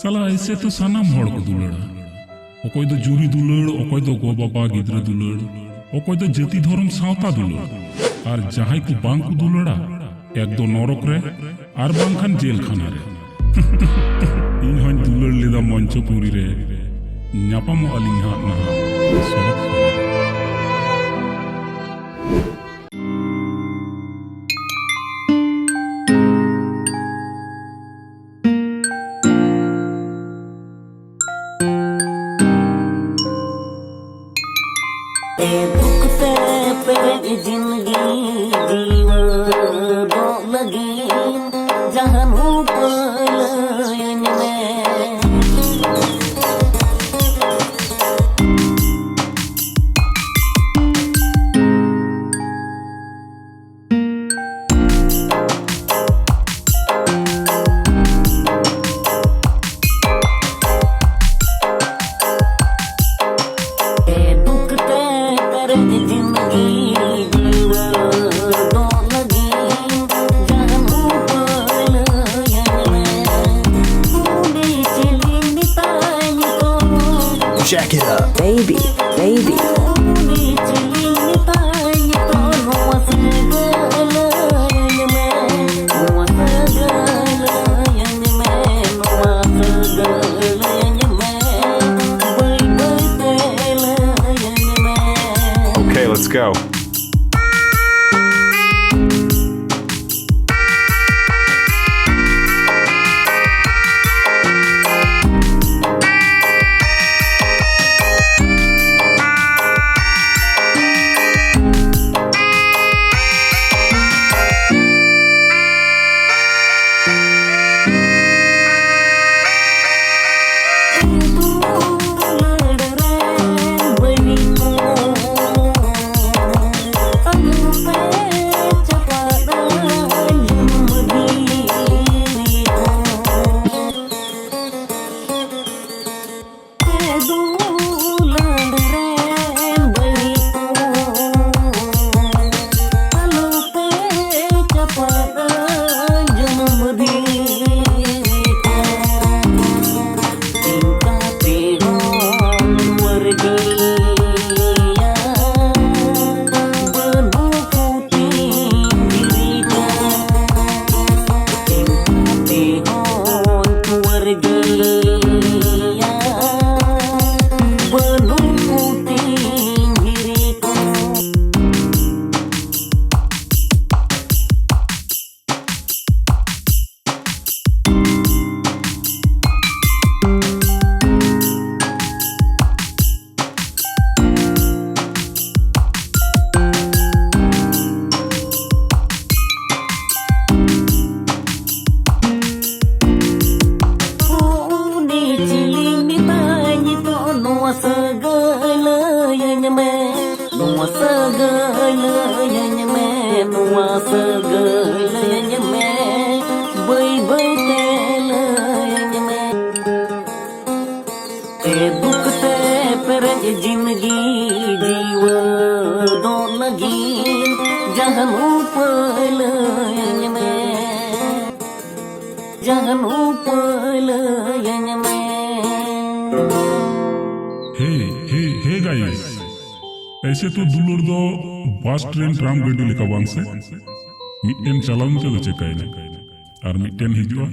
साला ऐसे तो सनाम हड़ को दुलड़ा अकय दो जुरी दुलड़ अकय दो गो बाबा गिद्रा दुलड़ अकय दो जाति धर्म सावता दुलड़ और जहां को बांग को दुलड़ा एक दो नरक रे और बांखान जेल खाना रे इन हन दुलड़ लेदा मंचपुरी रे ᱧᱟᱯᱟᱢᱚᱜ ᱟᱹᱞᱤᱧ ᱦᱟᱸᱜ ᱱᱟᱦᱟᱜ ᱥᱚᱨᱚᱜ दुख से पेरेज जिंदगी जीवन दो लगी जहानू पलयन में Check it up, baby, baby. Okay, let's go. दुख से पेरेज जिंदगी जीवन दो लगी जहनू पलयन में हे गाइस ऐसे तो दुलड़ दो बस ट्रेन ट्राम गाड़ी लेका बांग से मिट्टेन चलाउन ते चेकायना और मिट्टेन हिजुआ